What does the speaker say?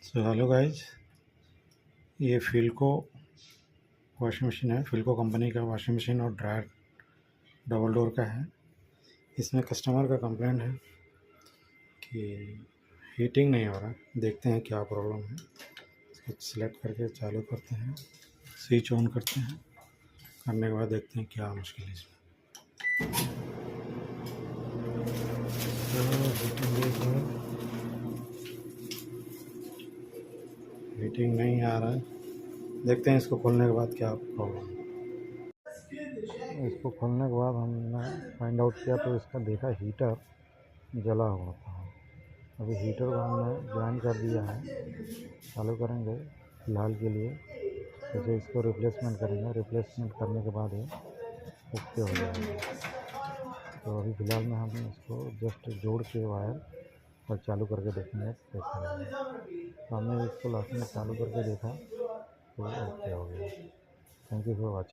So hello guys, ये फिल्को washing machine है। फिल्को company का वॉशिंग मशीन और ड्रायर डबल डोर का है। इसमें कस्टमर का कंप्लेंट है कि हीटिंग नहीं हो रहा। देखते हैं क्या प्रॉब्लम है। इसको सिलेक्ट करके चालू करते हैं, स्विच ऑन करते हैं। करने के बाद देखते हैं क्या मुश्किल है इसमें। हीटिंग नहीं आ रहा है। देखते हैं इसको खोलने के बाद क्या प्रॉब्लम है। इसको खोलने के बाद हमने फाइंड आउट किया तो इसका देखा हीटर जला हुआ था। अभी हीटर को हमने ज्वाइन कर दिया है, चालू करेंगे फ़िलहाल के लिए। जैसे इसको रिप्लेसमेंट करेंगे, रिप्लेसमेंट करने के बाद ये ओके हो जाएगा। तो अभी फ़िलहाल में हम इसको जस्ट जोड़ के वायर और चालू करके देखेंगे कैसा है। तो हमने इसको लास्ट में चालू करके देखा तो ओके हो गया। Thank you for watching.